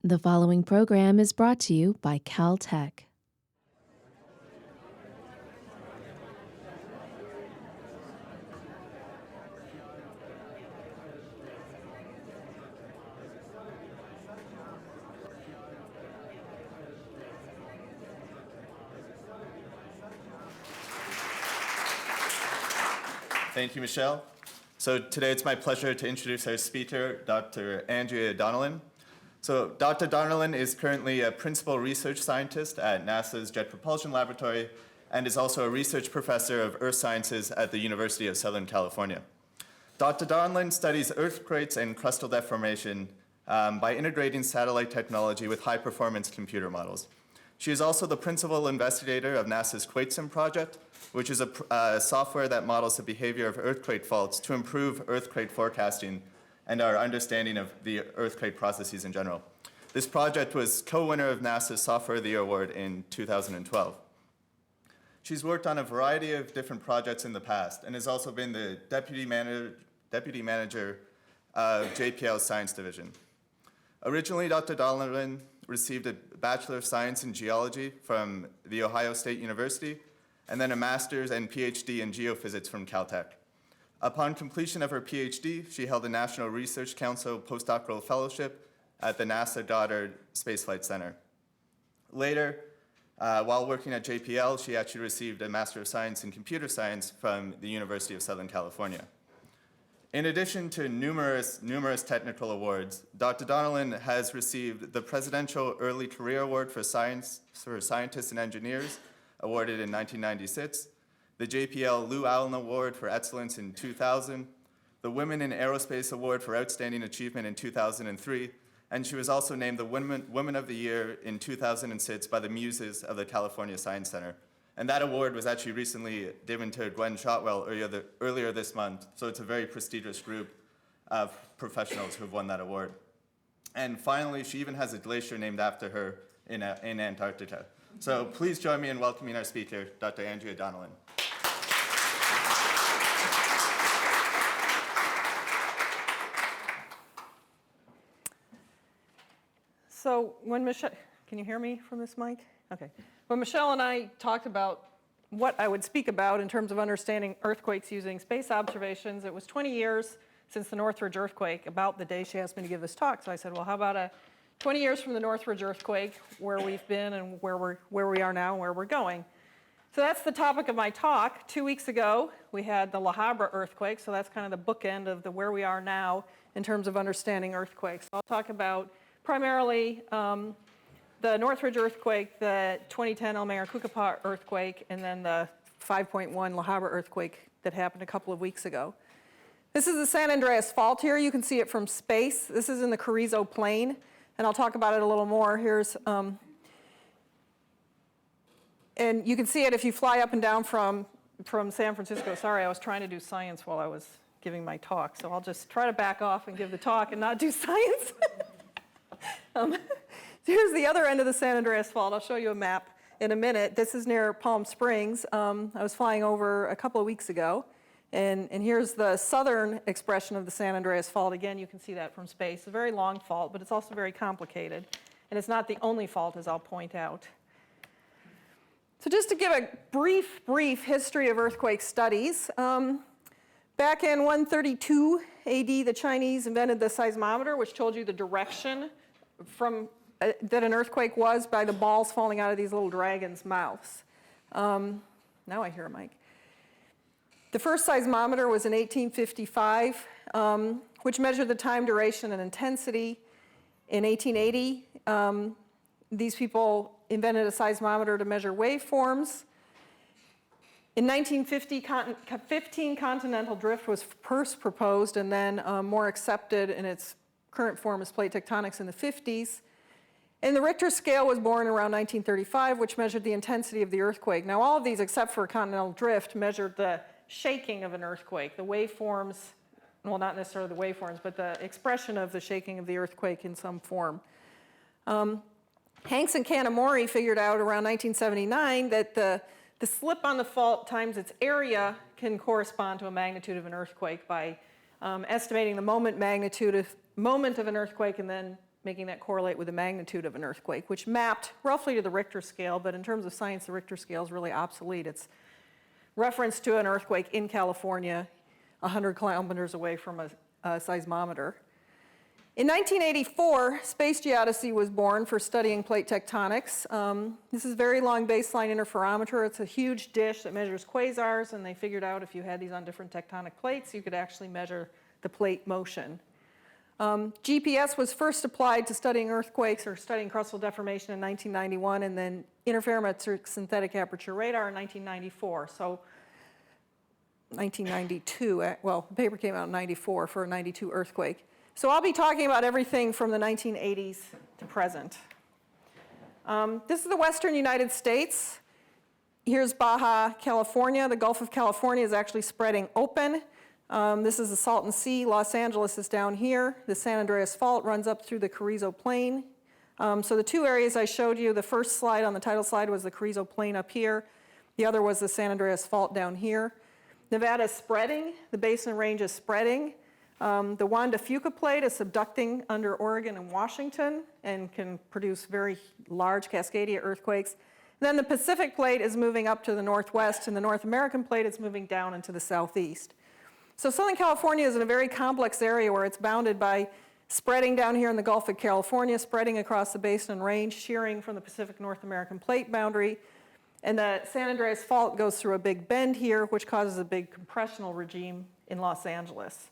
The following program is brought to you by Caltech. Thank you, Michelle. So today it's my pleasure to introduce our speaker, Dr. Andrea Donnellan. So Dr. Donnellan is currently a principal research scientist at NASA's Jet Propulsion Laboratory and is also a research professor of earth sciences at the University of Southern California. Dr. Donnellan studies earthquakes and crustal deformation by integrating satellite technology with high-performance computer models. She is also the principal investigator of NASA's QuakeSim project, which is a software that models the behavior of earthquake faults to improve earthquake forecasting and our understanding of the earthquake processes in general. This project was co-winner of NASA's Software of the Year Award in 2012. She's worked on a variety of different projects in the past and has also been the deputy manager of JPL's Science Division. Originally, Dr. Donnellan received a Bachelor of Science in Geology from The Ohio State University, and then a master's and PhD in geophysics from Caltech. Upon completion of her PhD, she held a National Research Council postdoctoral fellowship at the NASA Goddard Space Flight Center. Later, while working at JPL, she actually received a Master of Science in Computer Science from the University of Southern California. In addition to numerous technical awards, Dr. Donnellan has received the Presidential Early Career Award for Scientists and Engineers, awarded in 1996, the JPL Lou Allen Award for Excellence in 2000, the Women in Aerospace Award for Outstanding Achievement in 2003, and she was also named the Women of the Year in 2006 by the Muses of the California Science Center. And that award was actually recently given to Gwen Shotwell earlier this month, so it's a very prestigious group of professionals who have won that award. And finally, she even has a glacier named after her in Antarctica. So please join me in welcoming our speaker, Dr. Andrea Donnellan. So when Michelle, can you hear me from this mic? Okay. When Michelle and I talked about what I would speak about in terms of understanding earthquakes using space observations, it was 20 years since the Northridge earthquake, about the day she asked me to give this talk. So I said, well, how about 20 years from the Northridge earthquake, where we've been and where we are now and where we're going. So that's the topic of my talk. 2 weeks ago, we had the Habra Earthquake, so that's kind of the bookend of where we are now in terms of understanding earthquakes. I'll talk about primarily the Northridge earthquake, the 2010 Elmira-Kukapa earthquake, and then the 5.1 Habra earthquake that happened a couple of weeks ago. This is the San Andreas Fault here. You can see it from space. This is in the Carrizo Plain. And I'll talk about it a little more. Here's, and you can see it if you fly up and down from San Francisco. Sorry, I was trying to do science while I was giving my talk, so I'll just try to back off and give the talk and not do science. Here's the other end of the San Andreas Fault. I'll show you a map in a minute. This is near Palm Springs. I was flying over a couple of weeks ago. And here's the southern expression of the San Andreas Fault. Again, you can see that from space. It's a very long fault, but it's also very complicated. And it's not the only fault, as I'll point out. So just to give a brief history of earthquake studies, back in 132 AD, the Chinese invented the seismometer, which told you the direction that an earthquake was by the balls falling out of these little dragons' mouths. Now I hear a mic. The first seismometer was in 1855, which measured the time, duration, and intensity. In 1880, these people invented a seismometer to measure waveforms. In 1950, 15 continental drift was first proposed and then more accepted in its current form as plate tectonics in the 50s. And the Richter scale was born around 1935, which measured the intensity of the earthquake. Now, all of these, except for continental drift, measured the shaking of an earthquake, the waveforms, well, not necessarily the waveforms, but the expression of the shaking of the earthquake in some form. Hanks and Kanamori figured out around 1979 that the slip on the fault times its area can correspond to a magnitude of an earthquake by estimating the moment of an earthquake and then making that correlate with the magnitude of an earthquake, which mapped roughly to the Richter scale, but in terms of science, the Richter scale is really obsolete. It's reference to an earthquake in California, 100 kilometers away from a seismometer. In 1984, Space Geodesy was born for studying plate tectonics. This is very long baseline interferometer. It's a huge dish that measures quasars, and they figured out if you had these on different tectonic plates, you could actually measure the plate motion. GPS was first applied to studying earthquakes or studying crustal deformation in 1991, and then interferometric synthetic aperture radar in 1994. So 1992, well, the paper came out in 94 for a 92 earthquake. So I'll be talking about everything from the 1980s to present. This is the western United States. Here's Baja California. The Gulf of California is actually spreading open. This is the Salton Sea. Los Angeles is down here. The San Andreas Fault runs up through the Carrizo Plain. So the two areas I showed you, the first slide on the title slide was the Carrizo Plain up here. The other was the San Andreas Fault down here. Nevada is spreading. The Basin Range is spreading. The Juan de Fuca plate is subducting under Oregon and Washington and can produce very large Cascadia earthquakes. And then the Pacific plate is moving up to the northwest, and the North American plate is moving down into the southeast. So Southern California is in a very complex area where it's bounded by spreading down here in the Gulf of California, spreading across the Basin Range, shearing from the Pacific North American plate boundary. And the San Andreas Fault goes through a big bend here, which causes a big compressional regime in Los Angeles.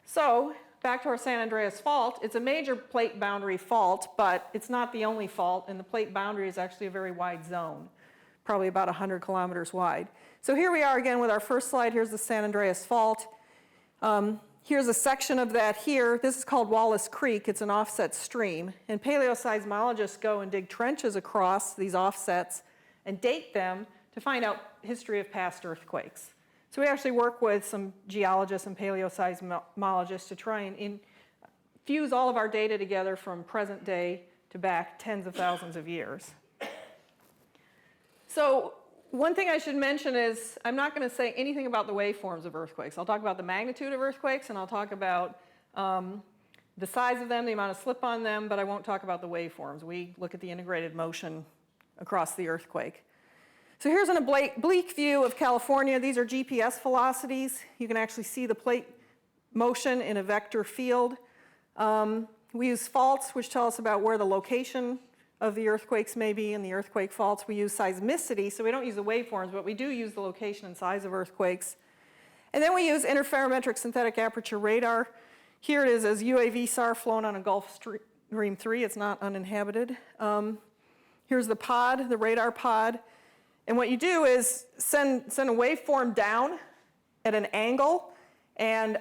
So back to our San Andreas Fault, it's a major plate boundary fault, but it's not the only fault, and the plate boundary is actually a very wide zone, probably about 100 kilometers wide. So here we are again with our first slide. Here's the San Andreas Fault. Here's a section of that here. This is called Wallace Creek. It's an offset stream, and paleoseismologists go and dig trenches across these offsets and date them to find out history of past earthquakes. So we actually work with some geologists and paleoseismologists to try and fuse all of our data together from present day to back tens of thousands of years. So one thing I should mention is I'm not going to say anything about the waveforms of earthquakes. I'll talk about the magnitude of earthquakes, and I'll talk about the size of them, the amount of slip on them, but I won't talk about the waveforms. We look at the integrated motion across the earthquake. So here's an oblique view of California. These are GPS velocities. You can actually see the plate motion in a vector field. We use faults, which tell us about where the location of the earthquakes may be in the earthquake faults. We use seismicity, so we don't use the waveforms, but we do use the location and size of earthquakes. And then we use interferometric synthetic aperture radar. Here it is as UAVSAR flown on a Gulf Stream 3. It's not uninhabited. Here's the pod, the radar pod. And what you do is send a waveform down at an angle, and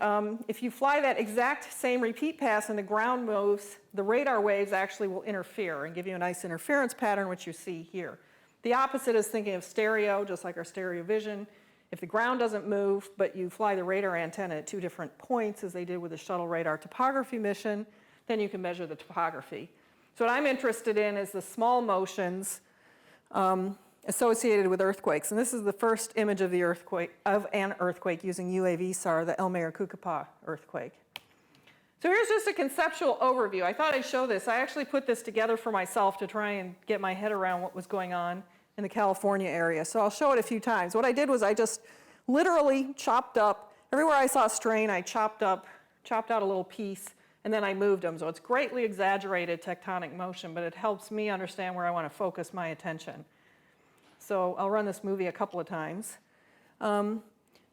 if you fly that exact same repeat pass and the ground moves, the radar waves actually will interfere and give you a nice interference pattern, which you see here. The opposite is thinking of stereo, just like our stereo vision. If the ground doesn't move, but you fly the radar antenna at two different points, as they did with the shuttle radar topography mission, then you can measure the topography. So what I'm interested in is the small motions associated with earthquakes. And this is the first image of an earthquake using UAVSAR, the El Mayor-Cucapá earthquake. So here's just a conceptual overview. I thought I'd show this. I actually put this together for myself to try and get my head around what was going on in the California area. So I'll show it a few times. What I did was I just literally chopped up, everywhere I saw strain, I chopped out a little piece, and then I moved them. So it's greatly exaggerated tectonic motion, but it helps me understand where I want to focus my attention. So I'll run this movie a couple of times. So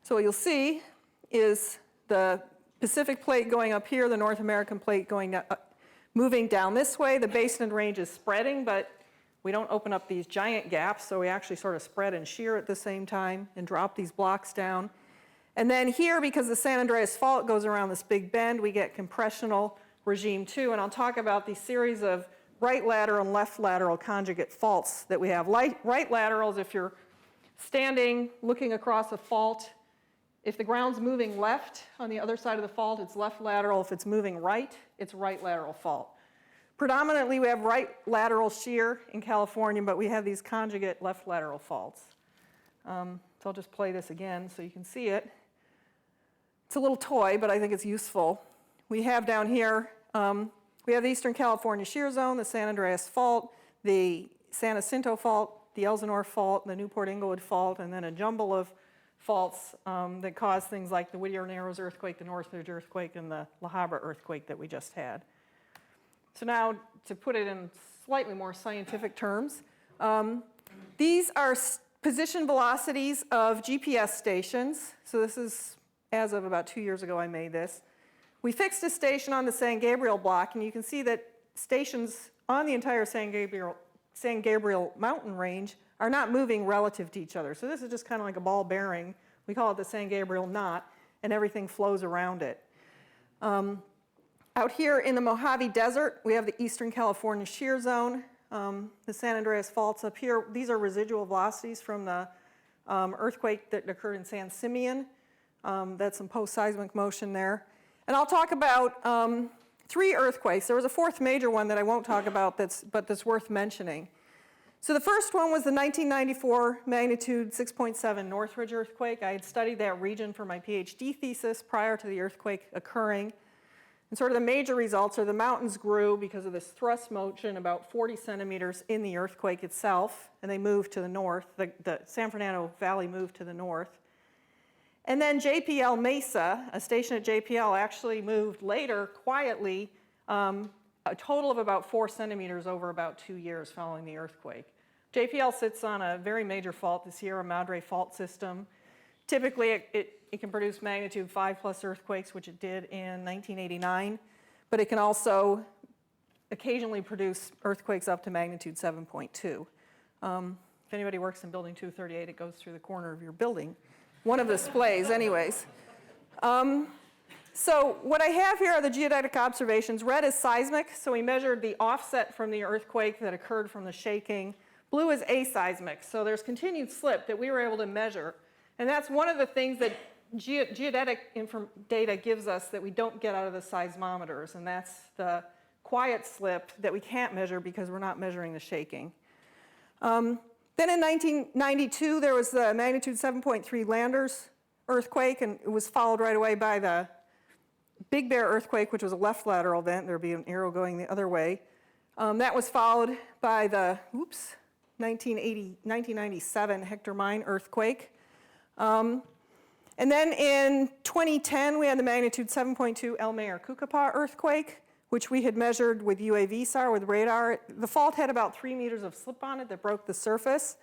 what you'll see is the Pacific plate going up here, the North American plate going moving down this way. The Basin Range is spreading, but we don't open up these giant gaps, so we actually sort of spread and shear at the same time and drop these blocks down. And then here, because the San Andreas Fault goes around this big bend, we get compressional regime 2, and I'll talk about these series of right lateral and left lateral conjugate faults that we have. Right laterals, if you're standing looking across a fault, if the ground's moving left on the other side of the fault, it's left lateral. If it's moving right, it's right lateral fault. Predominantly, we have right lateral shear in California, but we have these conjugate left lateral faults. So I'll just play this again so you can see it. It's a little toy, but I think it's useful. We have down here, we We have the Eastern California Shear Zone, the San Andreas Fault, the San Jacinto Fault, the Elsinore Fault, the Newport-Inglewood Fault, and then a jumble of faults that cause things like the Whittier Narrows earthquake, the Northridge earthquake, and the Habra earthquake that we just had. So now, to put it in slightly more scientific terms, these are position velocities of GPS stations. So this is, as of about 2 years ago, I made this. We fixed a station on the San Gabriel block, and you can see that stations on the entire San Gabriel mountain range are not moving relative to each other. So this is just kind of like a ball bearing. We call it the San Gabriel knot, and everything flows around it. Out here in the Mojave Desert, we have the Eastern California Shear Zone, the San Andreas Faults up here. These are residual velocities from the earthquake that occurred in San Simeon. That's some postseismic motion there. And I'll talk about 3 earthquakes. There was a 4th major one that I won't talk about but that's worth mentioning. So the first one was the 1994 magnitude 6.7 Northridge earthquake. I had studied that region for my PhD thesis prior to the earthquake occurring. And sort of the major results are the mountains grew because of this thrust motion about 40 centimeters in the earthquake itself, and they moved to the north. The San Fernando Valley moved to the north. And then JPL Mesa, a station at JPL, actually moved later quietly, a total of about 4 centimeters over about 2 years following the earthquake. JPL sits on a very major fault, the Sierra Madre fault system. Typically, it can produce magnitude 5+ earthquakes, which it did in 1989, but it can also occasionally produce earthquakes up to magnitude 7.2. If anybody works in building 238, it goes through the corner of your building. One of the displays, anyways. So what I have here are the geodetic observations. Red is seismic, so we measured the offset from the earthquake that occurred from the shaking. Blue is aseismic, so there's continued slip that we were able to measure. And that's one of the things that geodetic data gives us that we don't get out of the seismometers, and that's the quiet slip that we can't measure because we're not measuring the shaking. Then in 1992, there was the magnitude 7.3 Landers earthquake, and it was followed right away by the Big Bear earthquake, which was a left lateral event. There'd be an arrow going the other way. That was followed by the 1997 Hector Mine earthquake. And then in 2010, we had the magnitude 7.2 El Mayor-Cucapah earthquake, which we had measured with UAVSAR, with radar. The fault had about 3 meters of slip on it that broke the surface.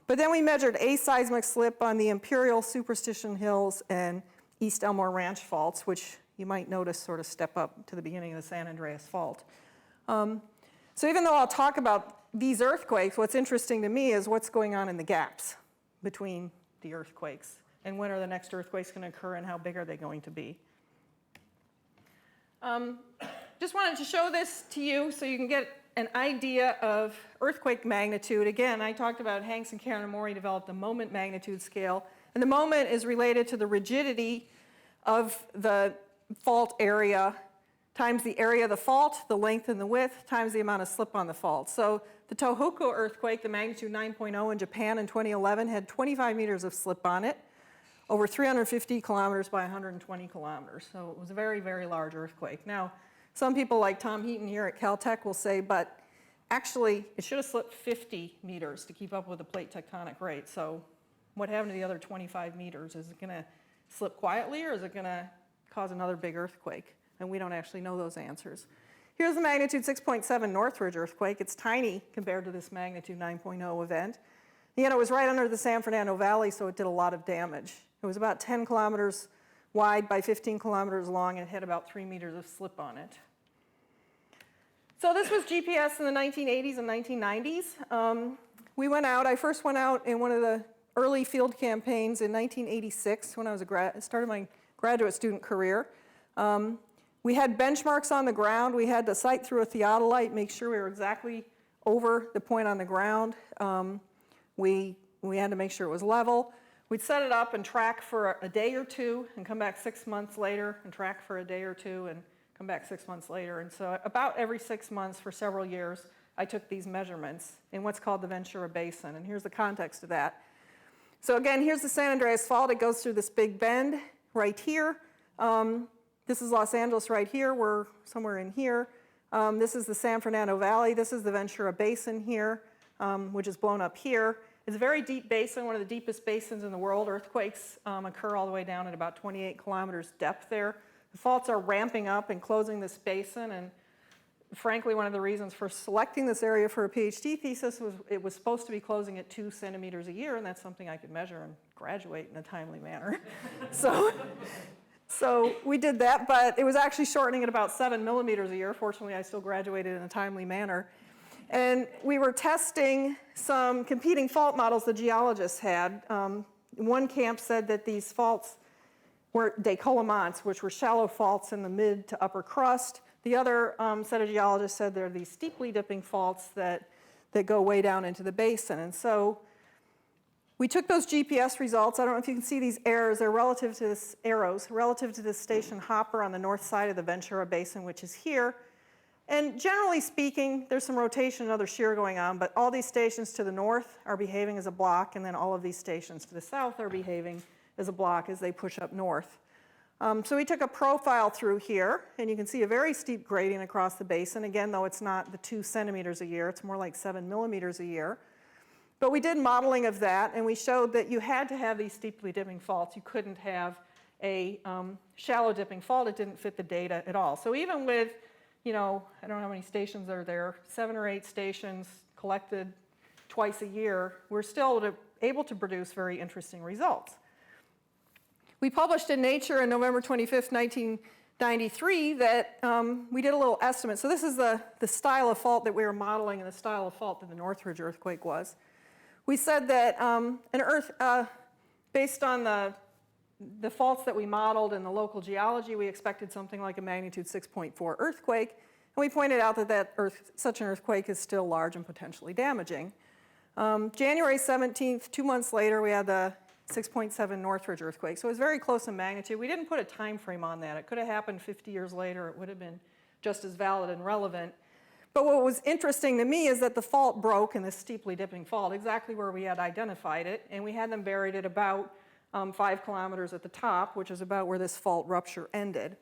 But then we measured aseismic slip on the Imperial, Superstition Hills, and East Elmore Ranch faults, which you might notice sort of step up to the beginning of the San Andreas Fault. So even though I'll talk about these earthquakes, what's interesting to me is what's going on in the gaps between the earthquakes, and when are the next earthquakes going to occur, and how big are they going to be. Just wanted to show this to you so you can get an idea of earthquake magnitude. Again, I talked about Hanks and Karamori developed a moment magnitude scale, and the moment is related to the rigidity of the fault area times the area of the fault, the length and the width, times the amount of slip on the fault. So the Tohoku earthquake, the magnitude 9.0 in Japan in 2011, had 25 meters of slip on it, over 350 kilometers by 120 kilometers. So it was a very, very large earthquake. Now, some people like Tom Heaton here at Caltech will say, but actually, it should have slipped 50 meters to keep up with the plate tectonic rate. So what happened to the other 25 meters? Is it going to slip quietly, or is it going to cause another big earthquake? And we don't actually know those answers. Here's the magnitude 6.7 Northridge earthquake. It's tiny compared to this magnitude 9.0 event. Again, it was right under the San Fernando Valley, so it did a lot of damage. It was about 10 kilometers wide by 15 kilometers long, and it had about 3 meters of slip on it. So this was GPS in the 1980s and 1990s. We went out, I first went out in one of the early field campaigns in 1986 when I was started my graduate student career. We had benchmarks on the ground. We had to sight through a theodolite, make sure we were exactly over the point on the ground. We had to make sure it was level. We'd set it up and track for a day or two and come back 6 months later and track for a day or two and come back 6 months later. And so about every 6 months for several years, I took these measurements in what's called the Ventura Basin. And here's the context of that. So again, here's the San Andreas Fault. It goes through this big bend right here. This is Los Angeles right here. We're somewhere in here. This is the San Fernando Valley. This is the Ventura Basin here, which is blown up here. It's a very deep basin, one of the deepest basins in the world. Earthquakes occur all the way down at about 28 kilometers depth there. The faults are ramping up and closing this basin, and frankly, one of the reasons for selecting this area for a PhD thesis was it was supposed to be closing at 2 centimeters a year, and that's something I could measure and graduate in a timely manner. So we did that, but it was actually shortening at about 7 millimeters a year. Fortunately, I still graduated in a timely manner. And we were testing some competing fault models the geologists had. One camp said that these faults were décollements, which were shallow faults in the mid to upper crust. The other set of geologists said they're these steeply dipping faults that go way down into the basin. And so we took those GPS results. I don't know if you can see these arrows. They're relative to this station Habra on the north side of the Ventura Basin, which is here. And generally speaking, there's some rotation and other shear going on, but all these stations to the north are behaving as a block, and then all of these stations to the south are behaving as a block as they push up north. So we took a profile through here, and you can see a very steep gradient across the basin. Again, though it's not the 2 centimeters a year, it's more like 7 millimeters a year. But we did modeling of that, and we showed that you had to have these steeply dipping faults. You couldn't have a shallow dipping fault. It didn't fit the data at all. So even with, I don't know how many stations are there, 7 or 8 stations collected twice a year, we're still able to produce very interesting results. We published in Nature on November 25th, 1993 that we did a little estimate. So this is the style of fault that we were modeling and the style of fault that the Northridge earthquake was. We said that based on the faults that we modeled and the local geology, we expected something like a magnitude 6.4 earthquake. And we pointed out that such an earthquake is still large and potentially damaging. January 17th, 2 months later, we had the 6.7 Northridge earthquake. So it was very close in magnitude. We didn't put a time frame on that. It could have happened 50 years later. It would have been just as valid and relevant. But what was interesting to me is that the fault broke in this steeply dipping fault, exactly where we had identified it, and we had them buried at about 5 kilometers at the top, which is about where this fault rupture ended.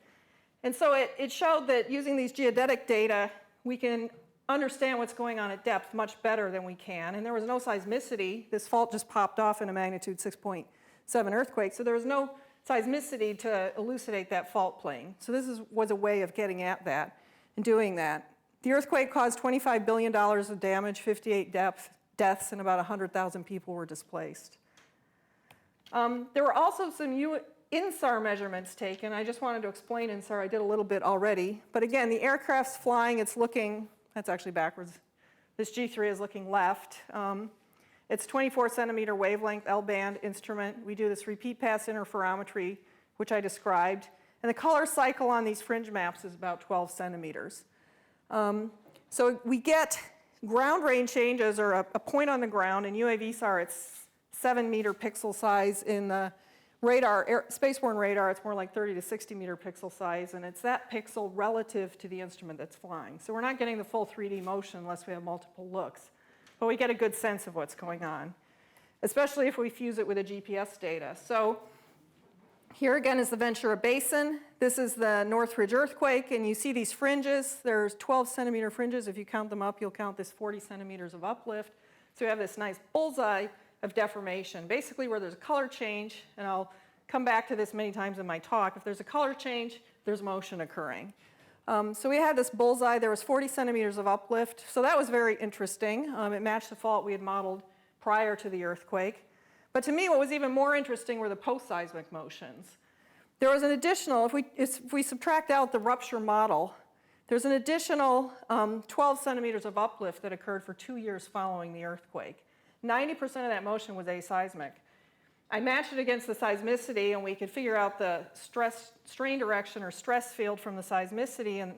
And so it showed that using these geodetic data, we can understand what's going on at depth much better than we can. And there was no seismicity. This fault just popped off in a magnitude 6.7 earthquake, so there was no seismicity to elucidate that fault plane. So this was a way of getting at that and doing that. The earthquake caused $25 billion of damage, 58 deaths, and about 100,000 people were displaced. There were also some UAVSAR measurements taken. I just wanted to explain INSAR. I did a little bit already. But again, the aircraft's flying. It's looking, that's actually backwards. This G3 is looking left. It's 24 centimeter wavelength L-band instrument. We do this repeat pass interferometry, which I described. And the color cycle on these fringe maps is about 12 centimeters. So we get ground range changes, or a point on the ground. In UAVSAR, it's 7 meter pixel size. In the radar, spaceborne radar, it's more like 30 to 60 meter pixel size, and it's that pixel relative to the instrument that's flying. So we're not getting the full 3D motion unless we have multiple looks, but we get a good sense of what's going on, especially if we fuse it with the GPS data. So here again is the Ventura Basin. This is the Northridge earthquake, and you see these fringes. There's 12 centimeter fringes. If you count them up, you'll count this 40 centimeters of uplift. So we have this nice bullseye of deformation, basically where there's a color change, and I'll come back to this many times in my talk. If there's a color change, there's motion occurring. So we had this bullseye. There was 40 centimeters of uplift, so that was very interesting. It matched the fault we had modeled prior to the earthquake. But to me, what was even more interesting were the postseismic motions. There was an additional, if we subtract out the rupture model, there's an additional 12 centimeters of uplift that occurred for 2 years following the earthquake. 90% of that motion was aseismic. I matched it against the seismicity, and we could figure out the strain direction or stress field from the seismicity, and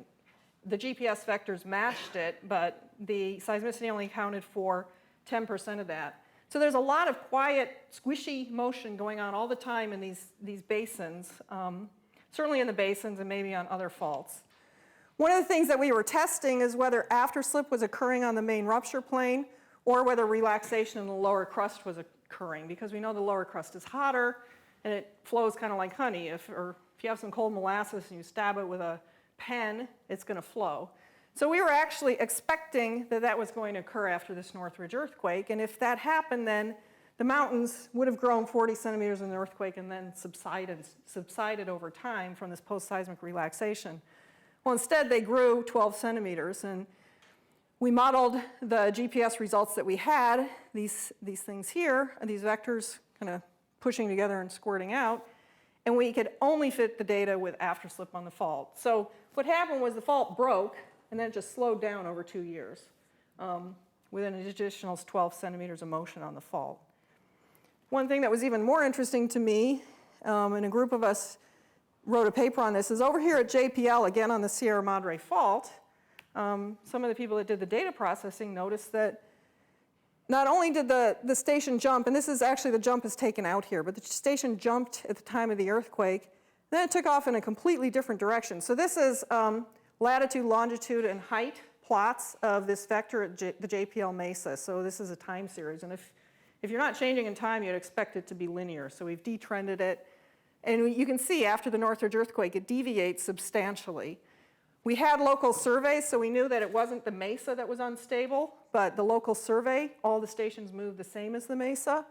the GPS vectors matched it, but the seismicity only accounted for 10% of that. So there's a lot of quiet, squishy motion going on all the time in these basins, certainly in the basins and maybe on other faults. One of the things that we were testing is whether afterslip was occurring on the main rupture plane or whether relaxation in the lower crust was occurring, because we know the lower crust is hotter and it flows kind of like honey. If you have some cold molasses and you stab it with a pen, it's going to flow. So we were actually expecting that that was going to occur after this Northridge earthquake, and if that happened, then the mountains would have grown 40 centimeters in the earthquake and then subsided over time from this post-seismic relaxation. Well, instead, they grew 12 centimeters, and we modeled the GPS results that we had, these things here, these vectors kind of pushing together and squirting out, and we could only fit the data with afterslip on the fault. So what happened was the fault broke, and then it just slowed down over 2 years with an additional 12 centimeters of motion on the fault. One thing that was even more interesting to me, and a group of us wrote a paper on this, is over here at JPL, again on the Sierra Madre Fault, some of the people that did the data processing noticed that not only did the station jump, and this is actually the jump is taken out here, but the station jumped at the time of the earthquake, then it took off in a completely different direction. So this is latitude, longitude, and height plots of this vector at the JPL mesa. So this is a time series, and if you're not changing in time, you'd expect it to be linear. So we've detrended it. And you can see after the Northridge earthquake, it deviates substantially. We had local surveys, so we knew that it wasn't the mesa that was unstable, but the local survey, all the stations moved the same as the mesa.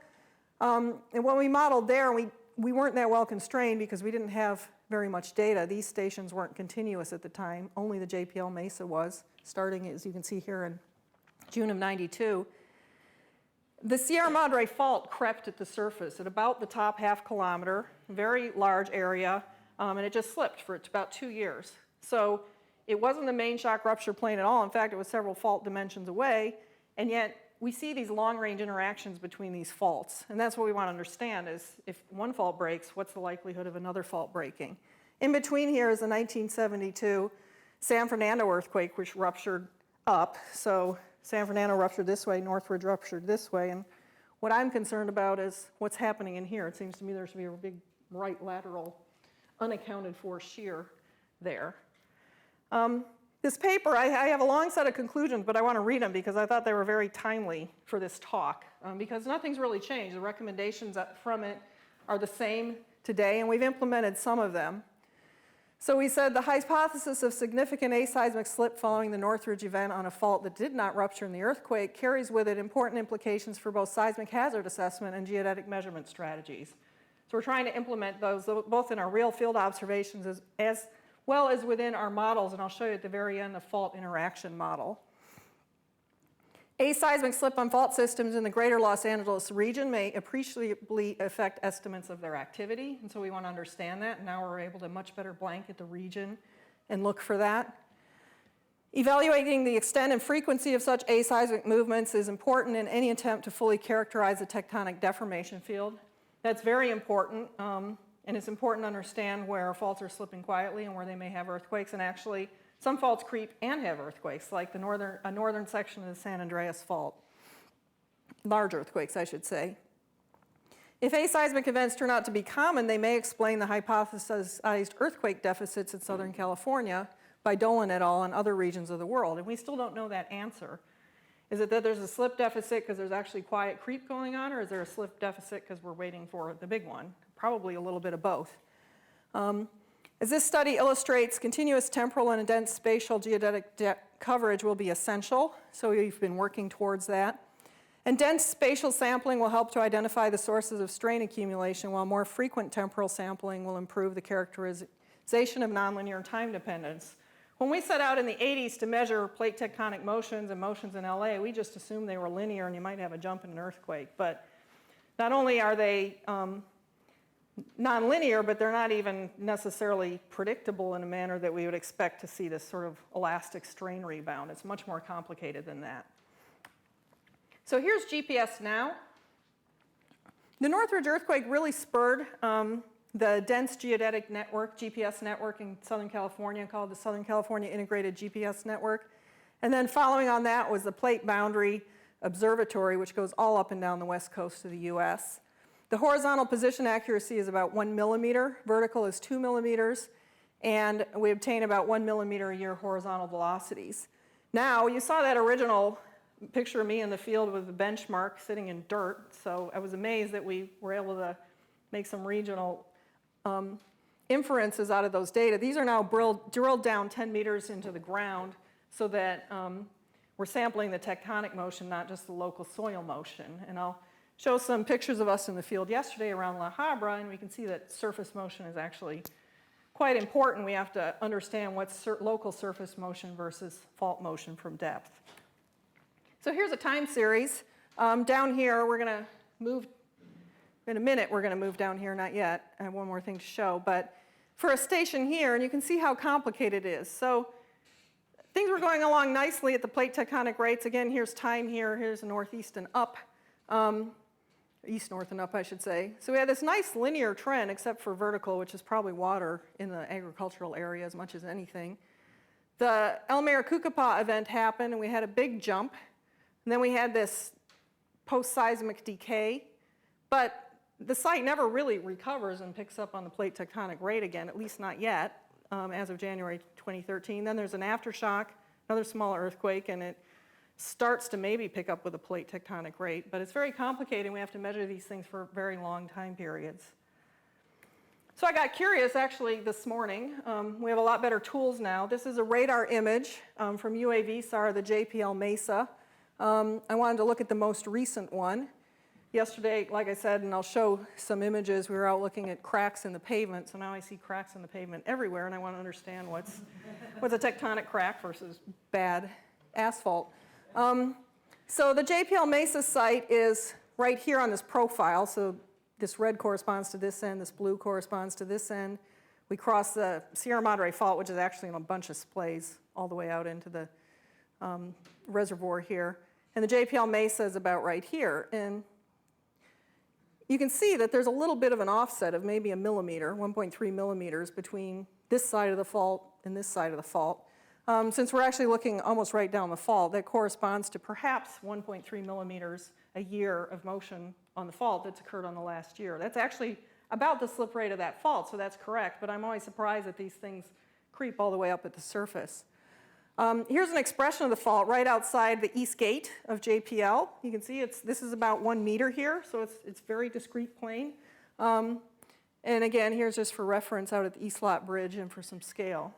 And when we modeled there, we weren't that well constrained because we didn't have very much data. These stations weren't continuous at the time. Only the JPL mesa was, starting, as you can see here, in June of '92. The Sierra Madre Fault crept at the surface at about the top half kilometer, very large area, and it just slipped for about 2 years. So it wasn't the main shock rupture plane at all. In fact, it was several fault dimensions away, and yet we see these long-range interactions between these faults. And that's what we want to understand is if one fault breaks, what's the likelihood of another fault breaking? In between here is the 1972 San Fernando earthquake, which ruptured up. So San Fernando ruptured this way, Northridge ruptured this way, and what I'm concerned about is what's happening in here. It seems to me there should be a big right lateral unaccounted for shear there. This paper, I have a long set of conclusions, but I want to read them because I thought they were very timely for this talk, because nothing's really changed. The recommendations from it are the same today, and we've implemented some of them. So we said the hypothesis of significant aseismic slip following the Northridge event on a fault that did not rupture in the earthquake carries with it important implications for both seismic hazard assessment and geodetic measurement strategies. So we're trying to implement those both in our real field observations as well as within our models, and I'll show you at the very end the fault interaction model. Aseismic slip on fault systems in the greater Los Angeles region may appreciably affect estimates of their activity, and so we want to understand that, and now we're able to much better blanket the region and look for that. Evaluating the extent and frequency of such aseismic movements is important in any attempt to fully characterize the tectonic deformation field. That's very important, and it's important to understand where faults are slipping quietly and where they may have earthquakes, and actually some faults creep and have earthquakes, like a northern section of the San Andreas Fault. Large earthquakes, I should say. If aseismic events turn out to be common, they may explain the hypothesized earthquake deficits in Southern California by Donnellan et al. And other regions of the world, and we still don't know that answer. Is it that there's a slip deficit because there's actually quiet creep going on, or is there a slip deficit because we're waiting for the big one? Probably a little bit of both. As this study illustrates, continuous temporal and dense spatial geodetic coverage will be essential, so we've been working towards that. And dense spatial sampling will help to identify the sources of strain accumulation, while more frequent temporal sampling will improve the characterization of nonlinear time dependence. When we set out in the 80s to measure plate tectonic motions and motions in LA, we just assumed they were linear and you might have a jump in an earthquake. But not only are they nonlinear, but they're not even necessarily predictable in a manner that we would expect to see this sort of elastic strain rebound. It's much more complicated than that. So here's GPS now. The Northridge earthquake really spurred the dense geodetic network, GPS network in Southern California, called the Southern California Integrated GPS Network. And then following on that was the Plate Boundary Observatory, which goes all up and down the west coast of the US. The horizontal position accuracy is about 1 millimeter, vertical is 2 millimeters, and we obtain about 1 millimeter a year horizontal velocities. Now, you saw that original picture of me in the field with the benchmark sitting in dirt, so I was amazed that we were able to make some regional inferences out of those data. These are now drilled down 10 meters into the ground, so that we're sampling the tectonic motion, not just the local soil motion. And I'll show some pictures of us in the field yesterday around La Habra, and we can see that surface motion is actually quite important. We have to understand what's local surface motion versus fault motion from depth. So here's a time series. Down here, we're going to move, in a minute we're going to move down here, not yet. I have one more thing to show. But for a station here, and you can see how complicated it is. So things were going along nicely at the plate tectonic rates. Again, here's time here. Here's the northeast and up. East, north, and up, I should say. So we had this nice linear trend, except for vertical, which is probably water in the agricultural area as much as anything. The El Maricucapa event happened, and we had a big jump. And then we had this post-seismic decay. But the site never really recovers and picks up on the plate tectonic rate again, at least not yet, as of January 2013. Then there's an aftershock, another small earthquake, and it starts to maybe pick up with a plate tectonic rate, but it's very complicated and we have to measure these things for very long time periods. So I got curious actually this morning. We have a lot better tools now. This is a radar image from UAVSAR, the JPL Mesa. I wanted to look at the most recent one. Yesterday, like I said, and I'll show some images, we were out looking at cracks in the pavement, so now I see cracks in the pavement everywhere, and I want to understand what's a tectonic crack versus bad asphalt. So the JPL Mesa site is right here on this profile. So this red corresponds to this end, this blue corresponds to this end. We cross the Sierra Madre Fault, which is actually in a bunch of splays all the way out into the reservoir here. And the JPL Mesa is about right here. And you can see that there's a little bit of an offset of maybe a millimeter, 1.3 millimeters, between this side of the fault and this side of the fault. Since we're actually looking almost right down the fault, that corresponds to perhaps 1.3 millimeters a year of motion on the fault that's occurred on the last year. That's actually about the slip rate of that fault, so that's correct, but I'm always surprised that these things creep all the way up at the surface. Here's an expression of the fault right outside the east gate of JPL. You can see this is about 1 meter here, so it's very discrete plane. And again, here's just for reference out at the East Lot Bridge and for some scale.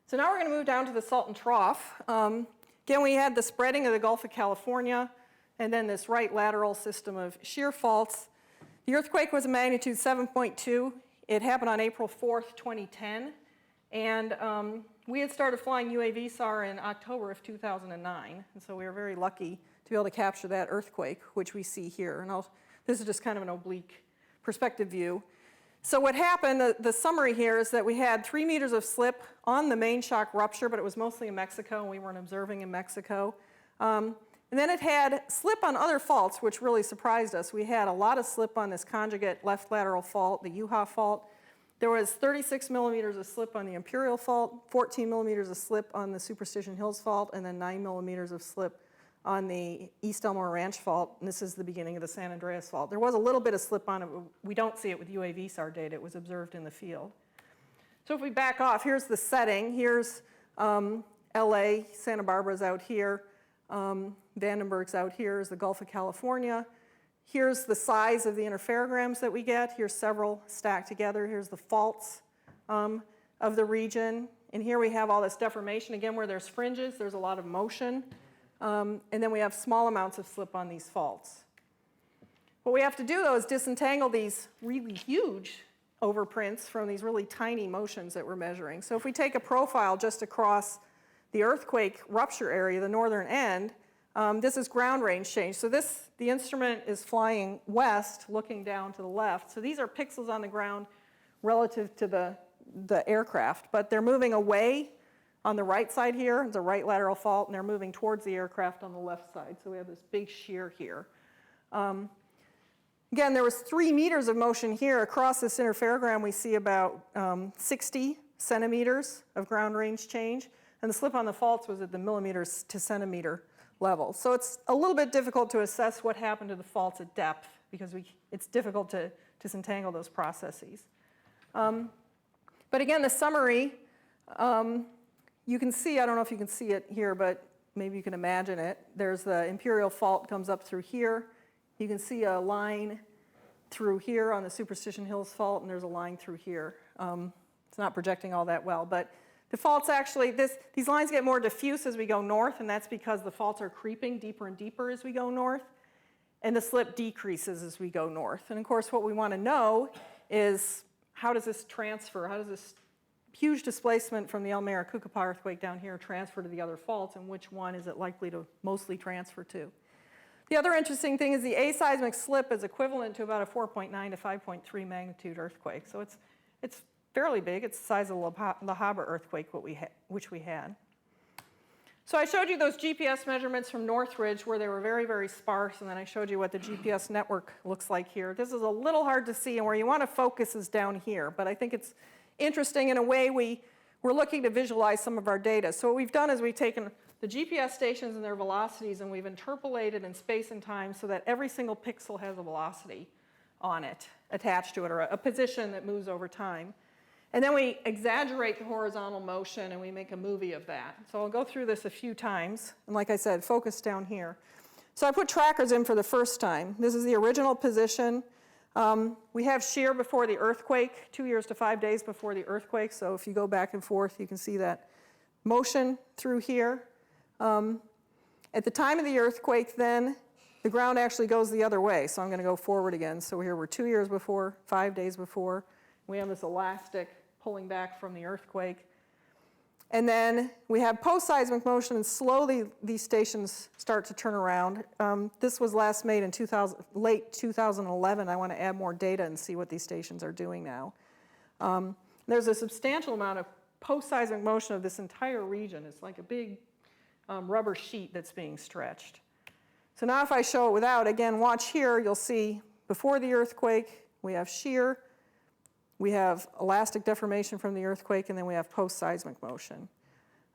So now we're going to move down to the Salton Trough. Again, we had the spreading of the Gulf of California and then this right lateral system of shear faults. The earthquake was a magnitude 7.2. It happened on April 4th, 2010. And we had started flying UAVSAR in October of 2009. And so we were very lucky to be able to capture that earthquake, which we see here. And this is just kind of an oblique perspective view. So what happened, the summary here is that we had 3 meters of slip on the main shock rupture, but it was mostly in Mexico, and we weren't observing in Mexico. And then it had slip on other faults, which really surprised us. We had a lot of slip on this conjugate left lateral fault, the UHA fault. There was 36 millimeters of slip on the Imperial fault, 14 millimeters of slip on the Superstition Hills fault, and then 9 millimeters of slip on the East Elmore Ranch fault, and this is the beginning of the San Andreas fault. There was a little bit of slip on it, but we don't see it with UAVSAR data. It was observed in the field. So if we back off, here's the setting. Here's LA, Santa Barbara's out here. Vandenberg's out here is the Gulf of California. Here's the size of the interferograms that we get. Here's several stacked together. Here's the faults of the region. And here we have all this deformation. Again, where there's fringes, there's a lot of motion. And then we have small amounts of slip on these faults. What we have to do, though, is disentangle these really huge overprints from these really tiny motions that we're measuring. So if we take a profile just across the earthquake rupture area, the northern end, this is ground range change. So the instrument is flying west, looking down to the left. So these are pixels on the ground relative to the aircraft, but they're moving away on the right side here. It's a right lateral fault, and they're moving towards the aircraft on the left side. So we have this big shear here. Again, there was 3 meters of motion here. Across this interferogram, we see about 60 centimeters of ground range change, and the slip on the faults was at the millimeters to centimeter level. So it's a little bit difficult to assess what happened to the faults at depth because it's difficult to disentangle those processes. But again, the summary, you can see, I don't know if you can see it here, but maybe you can imagine it. There's the Imperial fault comes up through here. You can see a line through here on the Superstition Hills fault, and there's a line through here. It's not projecting all that well, but The faults actually, these lines get more diffuse as we go north, and that's because the faults are creeping deeper and deeper as we go north, and the slip decreases as we go north. And of course, what we want to know is how does this transfer, how does this huge displacement from the El Maricucapa earthquake down here transfer to the other faults, and which one is it likely to mostly transfer to? The other interesting thing is the aseismic slip is equivalent to about a 4.9 to 5.3 magnitude earthquake. So it's fairly big. It's the size of the Habra earthquake, which we had. So I showed you those GPS measurements from Northridge where they were very, very sparse, and then I showed you what the GPS network looks like here. This is a little hard to see, and where you want to focus is down here, but I think it's interesting in a way we're looking to visualize some of our data. So what we've done is we've taken the GPS stations and their velocities, and we've interpolated in space and time so that every single pixel has a velocity on it, attached to it, or a position that moves over time. And then we exaggerate the horizontal motion, and we make a movie of that. So I'll go through this a few times. And like I said, focus down here. So I put trackers in for the first time. This is the original position. We have shear before the earthquake, 2 years to 5 days before the earthquake. So if you go back and forth, you can see that motion through here. At the time of the earthquake, then, the ground actually goes the other way. So I'm going to go forward again. So here we're 2 years before, 5 days before. We have this elastic pulling back from the earthquake. And then we have post-seismic motion, and slowly these stations start to turn around. This was last made in late 2011. I want to add more data and see what these stations are doing now. There's a substantial amount of post-seismic motion of this entire region. It's like a big rubber sheet that's being stretched. So now if I show it without, again, watch here, you'll see before the earthquake, we have shear. We have elastic deformation from the earthquake, and then we have post-seismic motion.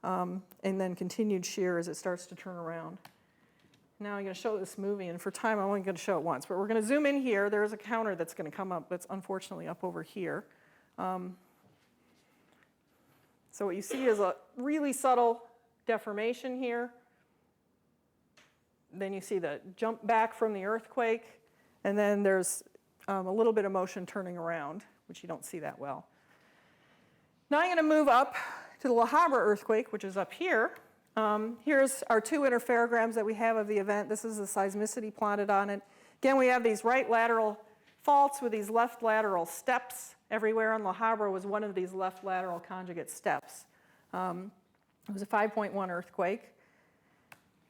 And then continued shear as it starts to turn around. Now I'm going to show this movie, and for time I'm only going to show it once. But we're going to zoom in here. There is a counter that's going to come up that's unfortunately up over here. So what you see is a really subtle deformation here. Then you see the jump back from the earthquake, and then there's a little bit of motion turning around, which you don't see that well. Now I'm going to move up to the La Habra earthquake, which is up here. Here's our two interferograms that we have of the event. This is the seismicity plotted on it. Again, we have these right lateral faults with these left lateral steps. Everywhere on La Habra was one of these left lateral conjugate steps. It was a 5.1 earthquake.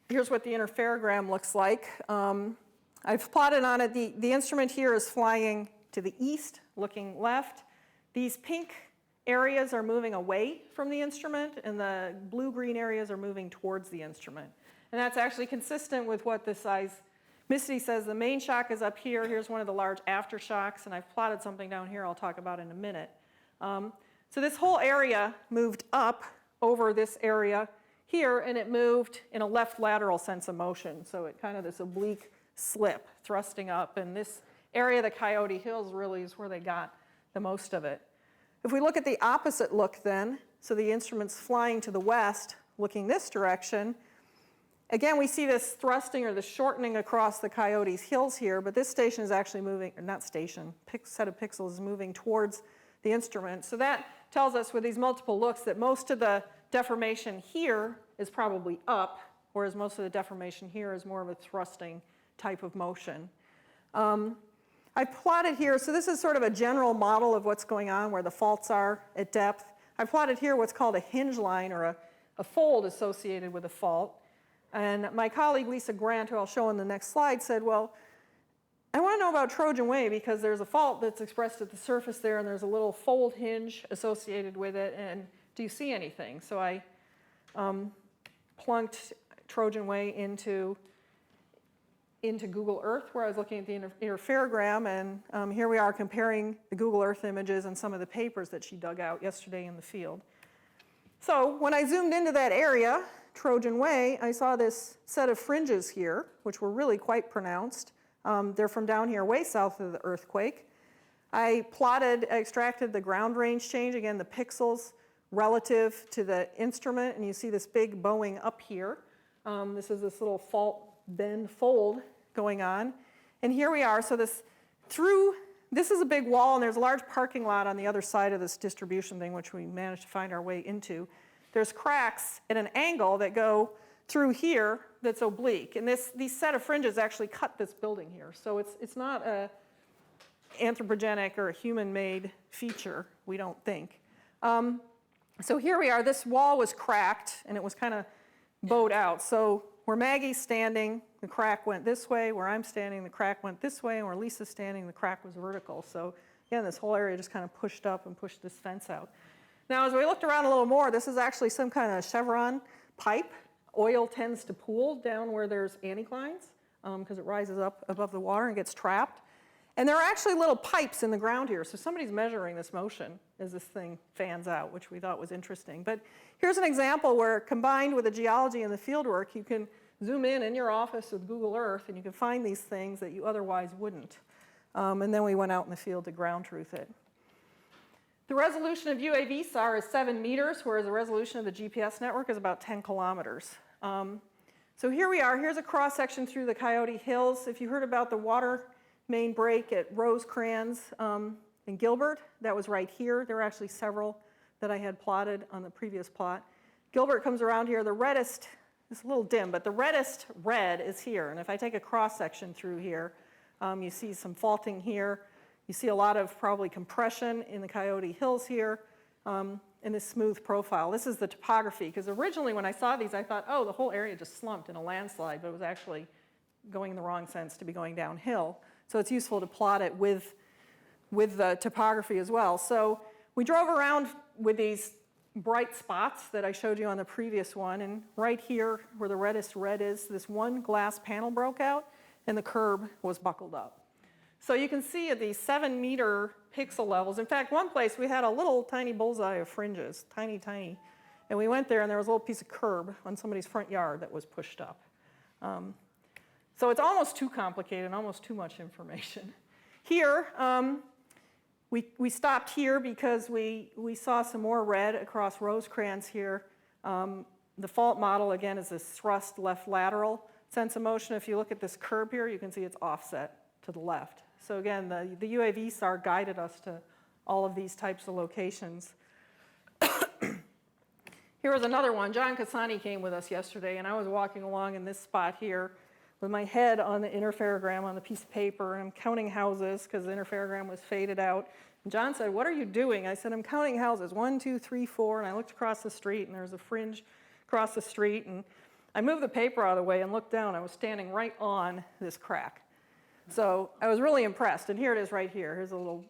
Here's what the interferogram looks like. I've plotted on it, the instrument here is flying to the east, looking left. These pink areas are moving away from the instrument, and the blue-green areas are moving towards the instrument. And that's actually consistent with what the seismicity says. The main shock is up here. Here's one of the large aftershocks, and I've plotted something down here I'll talk about in a minute. So this whole area moved up over this area here, and it moved in a left lateral sense of motion. So it kind of this oblique slip thrusting up, and this area, the Coyote Hills, really is where they got the most of it. If we look at the opposite look then, so the instrument's flying to the west, looking this direction, again we see this thrusting or the shortening across the Coyote Hills here, but this station is actually moving, or not station, set of pixels is moving towards the instrument. So that tells us with these multiple looks that most of the deformation here is probably up, whereas most of the deformation here is more of a thrusting type of motion. I plotted here, so this is sort of a general model of what's going on where the faults are at depth. I plotted here what's called a hinge line, or a fold associated with a fault. And my colleague Lisa Grant, who I'll show in the next slide, said, well, I want to know about Trojan Way because there's a fault that's expressed at the surface there, and there's a little fold hinge associated with it, and do you see anything? So I plunked Trojan Way into Google Earth, where I was looking at the interferogram, and here we are comparing the Google Earth images and some of the papers that she dug out yesterday in the field. So when I zoomed into that area, Trojan Way, I saw this set of fringes here, which were really quite pronounced. They're from down here way south of the earthquake. I extracted the ground range change, again, the pixels relative to the instrument, and you see this big bowing up here. This is this little fault bend fold going on. And here we are, so this is a big wall, and there's a large parking lot on the other side of this distribution thing, which we managed to find our way into. there's cracks at an angle that go through here that's oblique. And these set of fringes actually cut this building here. So it's not a anthropogenic or a human-made feature, we don't think. So here we are. This wall was cracked, and it was kind of bowed out. So where Maggie's standing, the crack went this way. Where I'm standing, the crack went this way. And where Lisa's standing, the crack was vertical. So again, this whole area just kind of pushed up and pushed this fence out. Now, as we looked around a little more, this is actually some kind of chevron pipe. Oil tends to pool down where there's anticlines because it rises up above the water and gets trapped. And there are actually little pipes in the ground here. So somebody's measuring this motion as this thing fans out, which we thought was interesting. But here's an example where, combined with the geology and the fieldwork, you can zoom in your office with Google Earth, and you can find these things that you otherwise wouldn't. And then we went out in the field to ground truth it. The resolution of UAVSAR is 7 meters, whereas the resolution of the GPS network is about 10 kilometers. So here we are. Here's a cross-section through the Coyote Hills. If you heard about the water main break at Rosecrans in Gilbert, that was right here. There were actually several that I had plotted on the previous plot. Gilbert comes around here. The reddest, it's a little dim, but the reddest red is here. And if I take a cross-section through here, you see some faulting here. You see a lot of probably compression in the Coyote Hills here, in this smooth profile. This is the topography, because originally when I saw these, I thought, oh, the whole area just slumped in a landslide, but it was actually going in the wrong sense to be going downhill. So it's useful to plot it with the topography as well. So we drove around with these bright spots that I showed you on the previous one, and right here where the reddest red is, this one glass panel broke out, and the curb was buckled up. So you can see at these 7-meter pixel levels. In fact, one place we had a little tiny bullseye of fringes, tiny, tiny. And we went there, and there was a little piece of curb on somebody's front yard that was pushed up. So it's almost too complicated, almost too much information. Here, we stopped here because we saw some more red across Rosecrans here. The fault model, again, is this thrust left lateral sense of motion. If you look at this curb here, you can see it's offset to the left. So again, the UAVSAR guided us to all of these types of locations. Here was another one. John Cassani came with us yesterday, and I was walking along in this spot here with my head on the interferogram on the piece of paper, and I'm counting houses because the interferogram was faded out. And John said, "What are you doing?" I said, "I'm counting houses, 1, 2, 3, 4, and I looked across the street, and there was a fringe across the street, and I moved the paper out of the way and looked down. I was standing right on this crack. So I was really impressed, and here it is right here. Here's a little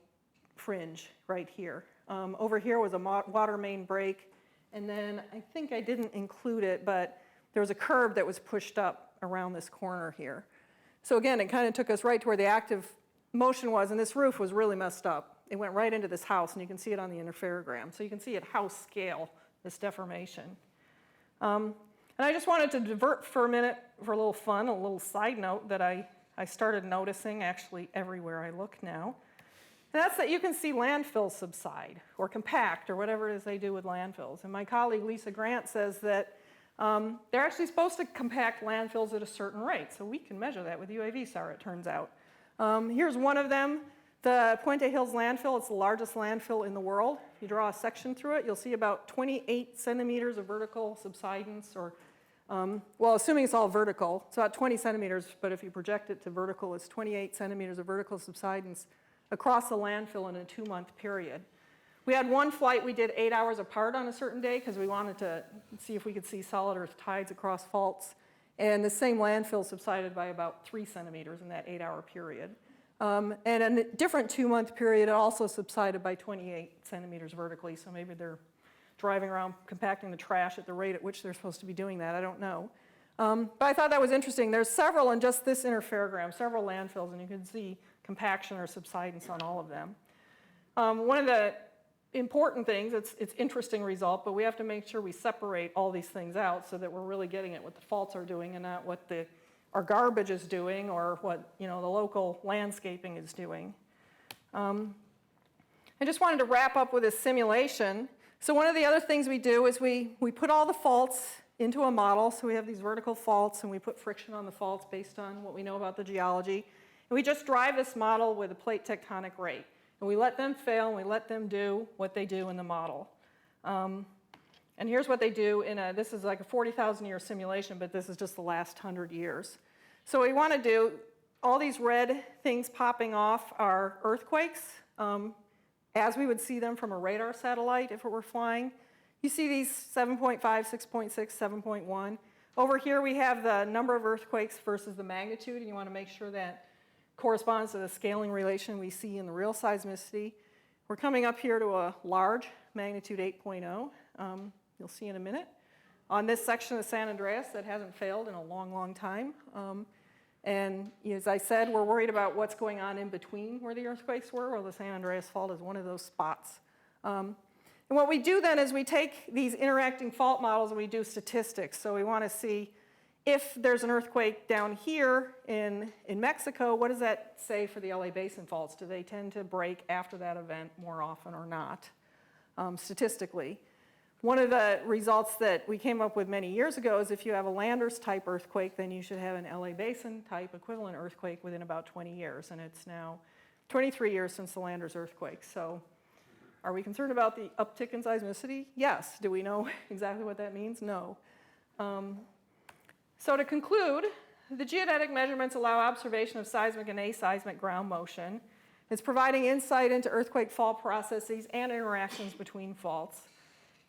fringe right here. Over here was a water main break, and then I think I didn't include it, but there was a curb that was pushed up around this corner here. So again, it kind of took us right to where the active motion was, and this roof was really messed up. It went right into this house, and you can see it on the interferogram. So you can see at house scale, this deformation. And I just wanted to divert for a minute for a little fun, a little side note that I started noticing actually everywhere I look now. And that's that you can see landfills subside or compact or whatever it is they do with landfills. And my colleague Lisa Grant says that they're actually supposed to compact landfills at a certain rate. So we can measure that with UAVSAR, it turns out. Here's one of them, the Puente Hills landfill. It's the largest landfill in the world. If you draw a section through it, you'll see about 28 centimeters of vertical subsidence, or well, assuming it's all vertical, it's about 20 centimeters, but if you project it to vertical, it's 28 centimeters of vertical subsidence across the landfill in a 2-month period. We had one flight we did 8 hours apart on a certain day because we wanted to see if we could see solid earth tides across faults. And the same landfill subsided by about 3 centimeters in that 8-hour period. And in a different 2-month period, it also subsided by 28 centimeters vertically, so maybe they're driving around compacting the trash at the rate at which they're supposed to be doing that. I don't know. But I thought that was interesting. There's several in just this interferogram, several landfills, and you can see compaction or subsidence on all of them. One of the important things, it's interesting result, but we have to make sure we separate all these things out so that we're really getting at what the faults are doing and not what our garbage is doing or what the local landscaping is doing. I just wanted to wrap up with this simulation. So one of the other things we do is we put all the faults into a model. So we have these vertical faults, and we put friction on the faults based on what we know about the geology. And we just drive this model with a plate tectonic rate. And we let them fail, and we let them do what they do in the model. And here's what they do this is like a 40,000 year simulation, but this is just the last 100 years. So what we want to do, all these red things popping off are earthquakes, as we would see them from a radar satellite if it were flying. You see these 7.5, 6.6, 7.1. Over here we have the number of earthquakes versus the magnitude, and you want to make sure that corresponds to the scaling relation we see in the real seismicity. We're coming up here to a large, magnitude 8.0. You'll see in a minute. On this section of San Andreas that hasn't failed in a long, long time. And as I said, we're worried about what's going on in between where the earthquakes were. Well, the San Andreas Fault is one of those spots. And what we do then is we take these interacting fault models and we do statistics. So we want to see if there's an earthquake down here in Mexico, what does that say for the LA Basin faults? Do they tend to break after that event more often or not, statistically? One of the results that we came up with many years ago is if you have a Landers type earthquake, then you should have an LA Basin type equivalent earthquake within about 20 years. And it's now 23 years since the Landers earthquake. So are we concerned about the uptick in seismicity? Yes. Do we know exactly what that means? No. So to conclude, the geodetic measurements allow observation of seismic and aseismic ground motion. It's providing insight into earthquake fault processes and interactions between faults.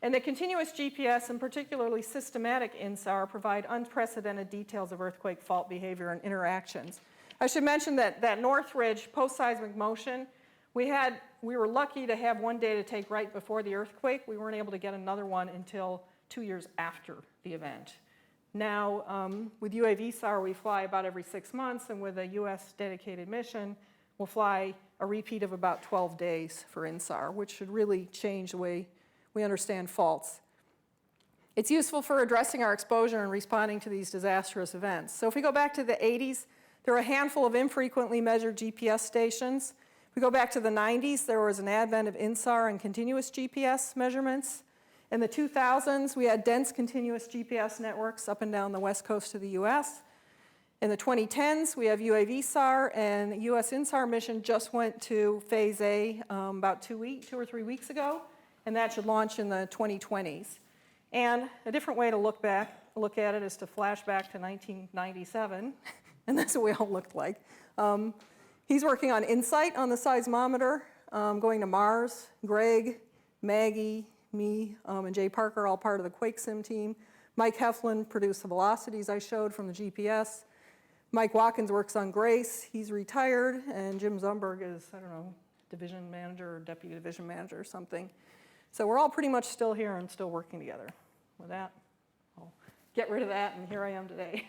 And the continuous GPS and particularly systematic INSAR provide unprecedented details of earthquake fault behavior and interactions. I should mention that Northridge post-seismic motion, we were lucky to have one data take right before the earthquake. We weren't able to get another one until 2 years after the event. Now, with UAVSAR, we fly about every 6 months, and with a US dedicated mission, we'll fly a repeat of about 12 days for INSAR, which should really change the way we understand faults. It's useful for addressing our exposure and responding to these disastrous events. So if we go back to the 80s, there were a handful of infrequently measured GPS stations. If we go back to the 90s, there was an advent of INSAR and continuous GPS measurements. In the 2000s, we had dense continuous GPS networks up and down the west coast of the US. In the 2010s, we have UAVSAR, and the US INSAR mission just went to phase A about 2 or 3 weeks ago, and that should launch in the 2020s. And a different way to look at it is to flash back to 1997, and that's what we all looked like. He's working on InSight on the seismometer, going to Mars. Greg, Maggie, me, and Jay Parker, all part of the QuakeSim team. Mike Heflin produced the Velocities I showed from the GPS. Mike Watkins works on GRACE. He's retired, and Jim Zumberg is, I don't know, division manager or deputy division manager or something. So we're all pretty much still here and still working together. With that, I'll get rid of that, and here I am today.